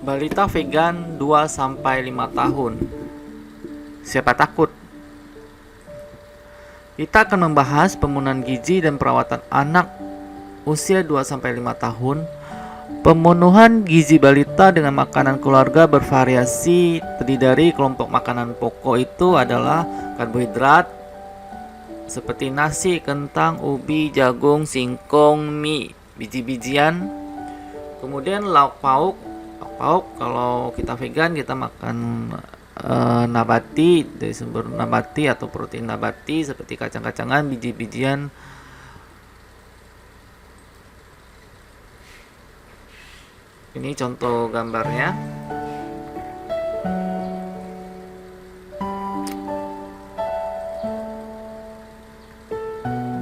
Balita vegan 2-5 tahun. Siapa takut? Kita akan membahas pembunuhan gizi dan perawatan anak usia 2-5 tahun. Pemenuhan gizi balita dengan makanan keluarga bervariasi. Terdiri dari kelompok makanan pokok itu adalah karbohidrat seperti nasi, kentang, ubi, jagung, singkong, mie, biji-bijian. Kemudian lauk pauk. Lauk pauk kalau kita vegan kita makan nabati, dari sumber nabati atau protein nabati seperti kacang-kacangan, biji-bijian. Ini contoh gambarnya.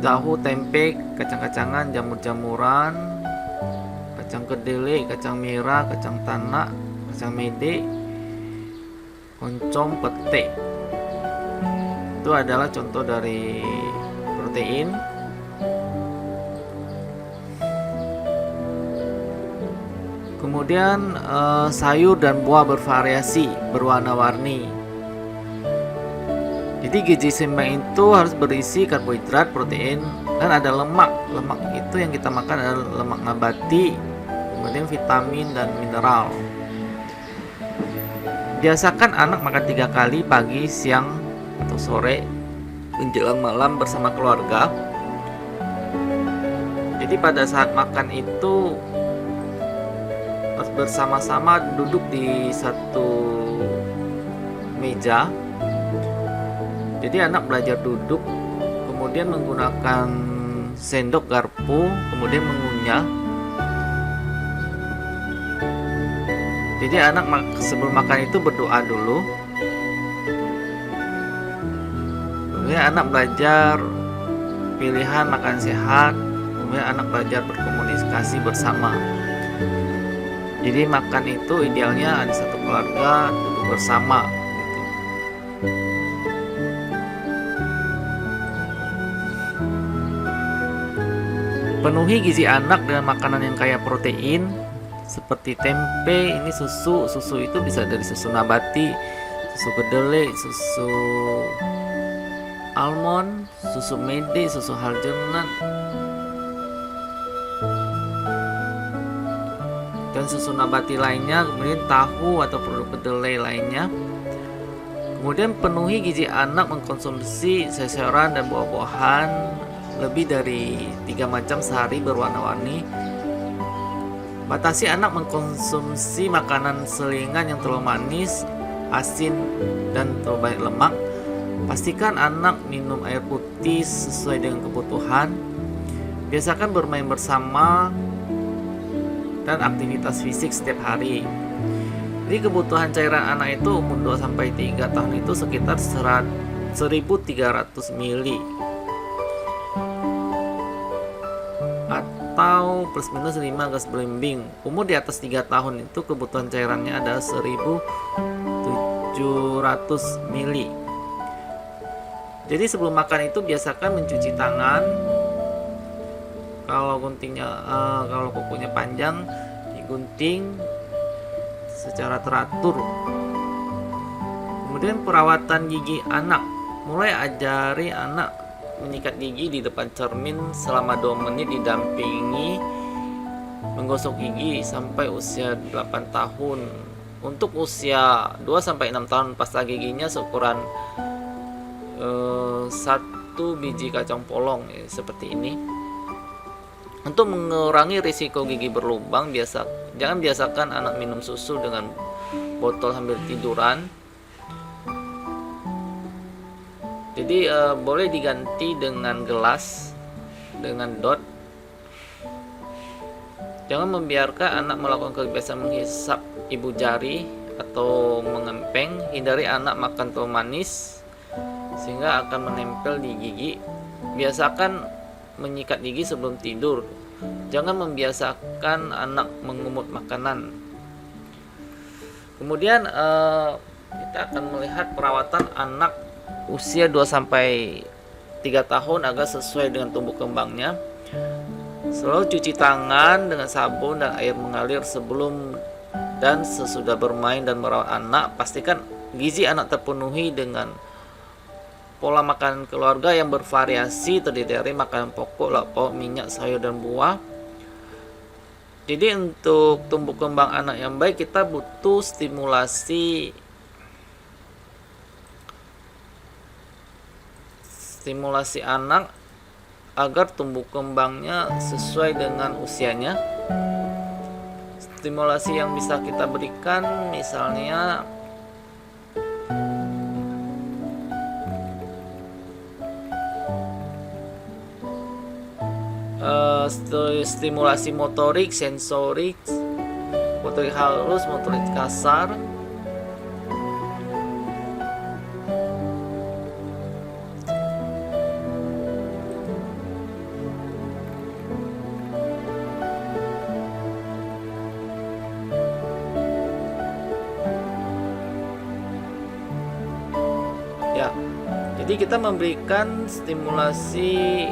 Tahu, tempe, kacang-kacangan, jamur-jamuran, kacang kedelai, kacang merah, kacang tanah, kacang mede, oncom, pete. Itu adalah contoh dari protein. Kemudian sayur dan buah bervariasi, berwarna-warni. Jadi gizi seimbang itu harus berisi karbohidrat, protein, dan ada lemak. Lemak itu yang kita makan adalah lemak nabati, kemudian vitamin dan mineral. Biasakan anak makan 3 kali, pagi, siang, atau sore, menjelang malam bersama keluarga. Jadi pada saat makan itu harus bersama-sama duduk di satu meja. Jadi anak belajar duduk, kemudian menggunakan sendok garpu, kemudian mengunyah. Jadi anak sebelum makan itu berdoa dulu. Kemudian anak belajar pilihan makan sehat. Kemudian anak belajar berkomunikasi bersama. Jadi makan itu idealnya ada satu keluarga duduk bersama gitu. Penuhi gizi anak dengan makanan yang kaya protein seperti tempe, ini susu. Susu itu bisa dari susu nabati, susu kedelai, susu almond, susu mede, susu hazelnut, dan susu nabati lainnya, kemudian tahu atau produk kedelai lainnya. Kemudian penuhi gizi anak mengkonsumsi sayuran dan buah-buahan lebih dari 3 macam sehari berwarna-warni. Batasi anak mengkonsumsi makanan selingan yang terlalu manis, asin, dan terlalu banyak lemak. Pastikan anak minum air putih sesuai dengan kebutuhan. Biasakan bermain bersama dan aktivitas fisik setiap hari. Jadi kebutuhan cairan anak itu umur 2-3 tahun itu sekitar 1.300 ml atau plus minus 5 gas belimbing. Umur di atas 3 tahun itu kebutuhan cairannya ada 1.700 ml. Jadi sebelum makan itu biasakan mencuci tangan. Kalau kukunya panjang, digunting secara teratur. Kemudian perawatan gigi anak, mulai ajari anak menyikat gigi di depan cermin selama 2 menit didampingi menggosok gigi sampai usia 8 tahun. Untuk usia 2-6 tahun pasta giginya seukuran 1 biji kacang polong seperti ini. Untuk mengurangi risiko gigi berlubang, jangan biasakan anak minum susu dengan botol sambil tiduran. Jadi boleh diganti dengan gelas dengan dot. Jangan membiarkan anak melakukan kebiasaan menghisap ibu jari atau mengempeng. Hindari anak makan terlalu manis sehingga akan menempel di gigi. Biasakan menyikat gigi sebelum tidur. Jangan membiasakan anak mengemut makanan. Kemudian kita akan melihat perawatan anak usia 2-3 tahun agar sesuai dengan tumbuh kembangnya. Selalu cuci tangan dengan sabun dan air mengalir sebelum Dan sesudah bermain dan merawat anak, pastikan gizi anak terpenuhi dengan pola makanan keluarga yang bervariasi, terdiri dari makanan pokok, lauk pauk, minyak, sayur, dan buah. Jadi untuk tumbuh kembang anak yang baik, kita butuh stimulasi anak agar tumbuh kembangnya sesuai dengan usianya. Stimulasi yang bisa kita berikan misalnya stimulasi motorik, sensorik, motorik halus, motorik kasar. Ya, jadi kita memberikan stimulasi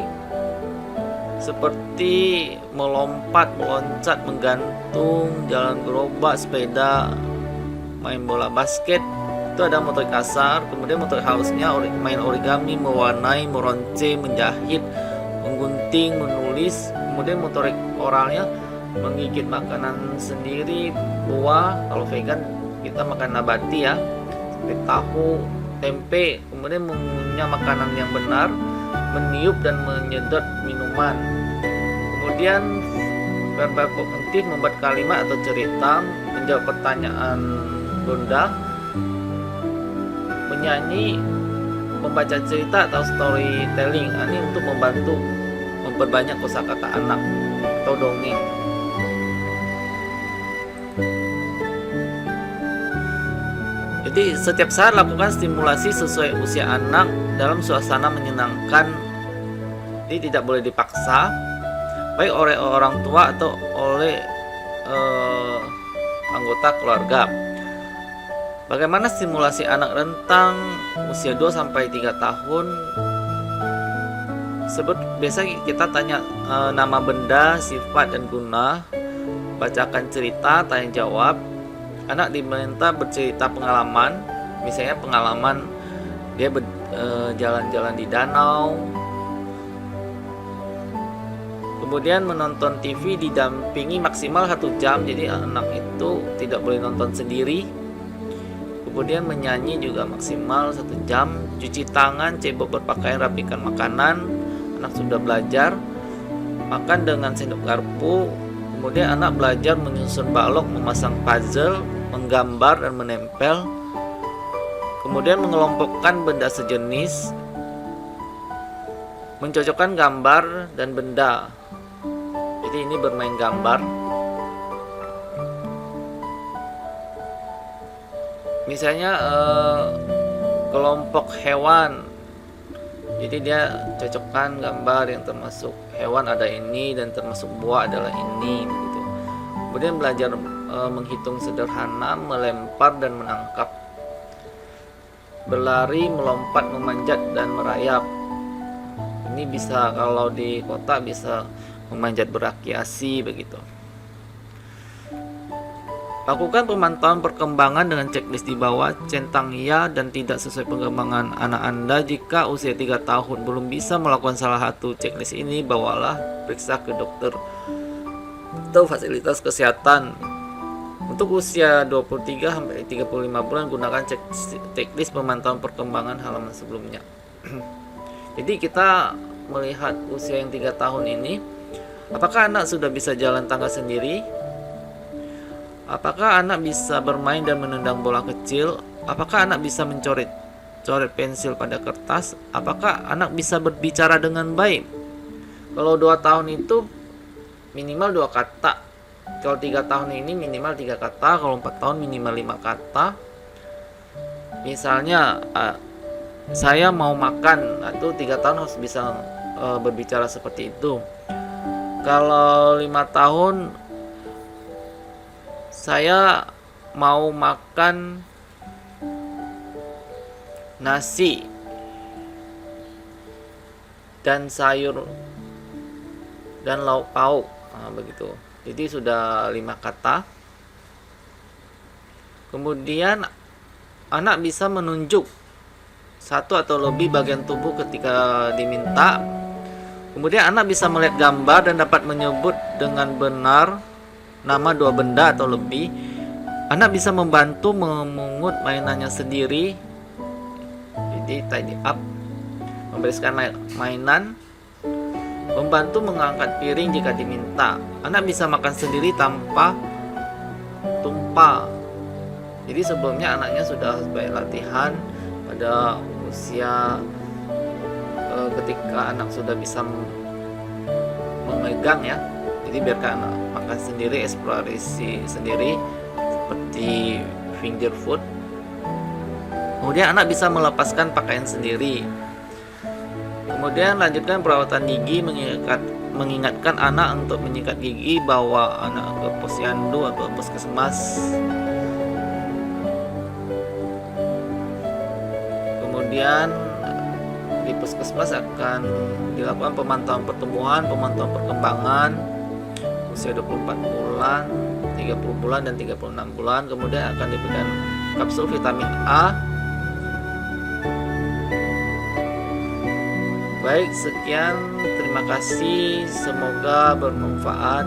seperti melompat, meloncat, menggantung, jalan gerobak, sepeda, main bola basket. Itu ada motorik kasar. Kemudian motorik halusnya main origami, mewarnai, meronce, menjahit, menggunting, menulis. Kemudian motorik oralnya menggigit makanan sendiri, buah. Kalau vegan kita makan nabati ya, seperti tahu, tempe. Kemudian mengunyah makanan yang benar, meniup dan menyedot minuman. Kemudian verbal kognitif, membuat kalimat atau cerita, menjawab pertanyaan bunda, menyanyi, membaca cerita atau storytelling. Ini untuk membantu memperbanyak kosakata anak atau dongeng. Jadi setiap saat lakukan stimulasi sesuai usia anak dalam suasana menyenangkan. Jadi tidak boleh dipaksa, baik oleh orang tua atau oleh anggota keluarga. Bagaimana stimulasi anak rentang usia 2-3 tahun? Biasa kita tanya nama benda, sifat, dan guna. Bacakan cerita, tanya jawab. Anak diminta bercerita pengalaman, misalnya pengalaman dia jalan-jalan di danau. Kemudian menonton TV didampingi maksimal 1 jam, jadi anak itu tidak boleh nonton sendiri. Kemudian menyanyi juga maksimal 1 jam. Cuci tangan, cebok berpakaian, rapikan makanan. Anak sudah belajar makan dengan sendok garpu. Kemudian anak belajar menyusun balok, memasang puzzle, menggambar dan menempel. Kemudian mengelompokkan benda sejenis, mencocokkan gambar dan benda. Jadi ini bermain gambar. Misalnya kelompok hewan. Jadi dia cocokkan gambar yang termasuk hewan ada ini dan termasuk buah adalah ini begitu. Kemudian belajar menghitung sederhana, melempar dan menangkap, berlari, melompat, memanjat dan merayap. Ini bisa kalau di kota bisa memanjat berakiasi begitu. Lakukan pemantauan perkembangan dengan checklist di bawah, centang ya dan tidak sesuai perkembangan anak Anda. Jika usia 3 tahun belum bisa melakukan salah satu checklist ini, bawalah periksa ke dokter atau fasilitas kesehatan. Untuk usia 23-35 bulan, gunakan checklist pemantauan perkembangan halaman sebelumnya. Jadi kita melihat usia yang 3 tahun ini, apakah anak sudah bisa jalan tangga sendiri? Apakah anak bisa bermain dan menendang bola kecil? Apakah anak bisa mencoret pensil pada kertas? Apakah anak bisa berbicara dengan baik? Kalau 2 tahun itu minimal 2 kata. Kalau 3 tahun ini minimal 3 kata. Kalau 4 tahun minimal 5 kata. Misalnya saya mau makan, itu 3 tahun harus bisa berbicara seperti itu. Kalau 5 tahun saya mau makan nasi dan sayur dan lauk pauk, begitu. Jadi sudah 5 kata. Kemudian anak bisa menunjuk satu atau lebih bagian tubuh ketika diminta. Kemudian anak bisa melihat gambar dan dapat menyebut dengan benar nama dua benda atau lebih. Anak bisa membantu memungut mainannya sendiri, jadi tidy up, membereskan mainan, membantu mengangkat piring jika diminta. Anak bisa makan sendiri tanpa tumpah. Jadi sebelumnya anaknya sudah banyak latihan pada usia ketika anak sudah bisa memegang ya. Jadi biarkan anak makan sendiri, eksplorasi sendiri seperti finger food. Kemudian anak bisa melepaskan pakaian sendiri. Kemudian lanjutkan perawatan gigi, mengingatkan anak untuk menyikat gigi, bawa anak ke posyandu atau puskesmas. Kemudian di puskesmas akan dilakukan pemantauan pertumbuhan, pemantauan perkembangan usia 24 bulan, 30 bulan, dan 36 bulan. Kemudian akan diberikan kapsul vitamin A. Baik, sekian. Terima kasih. Semoga bermanfaat.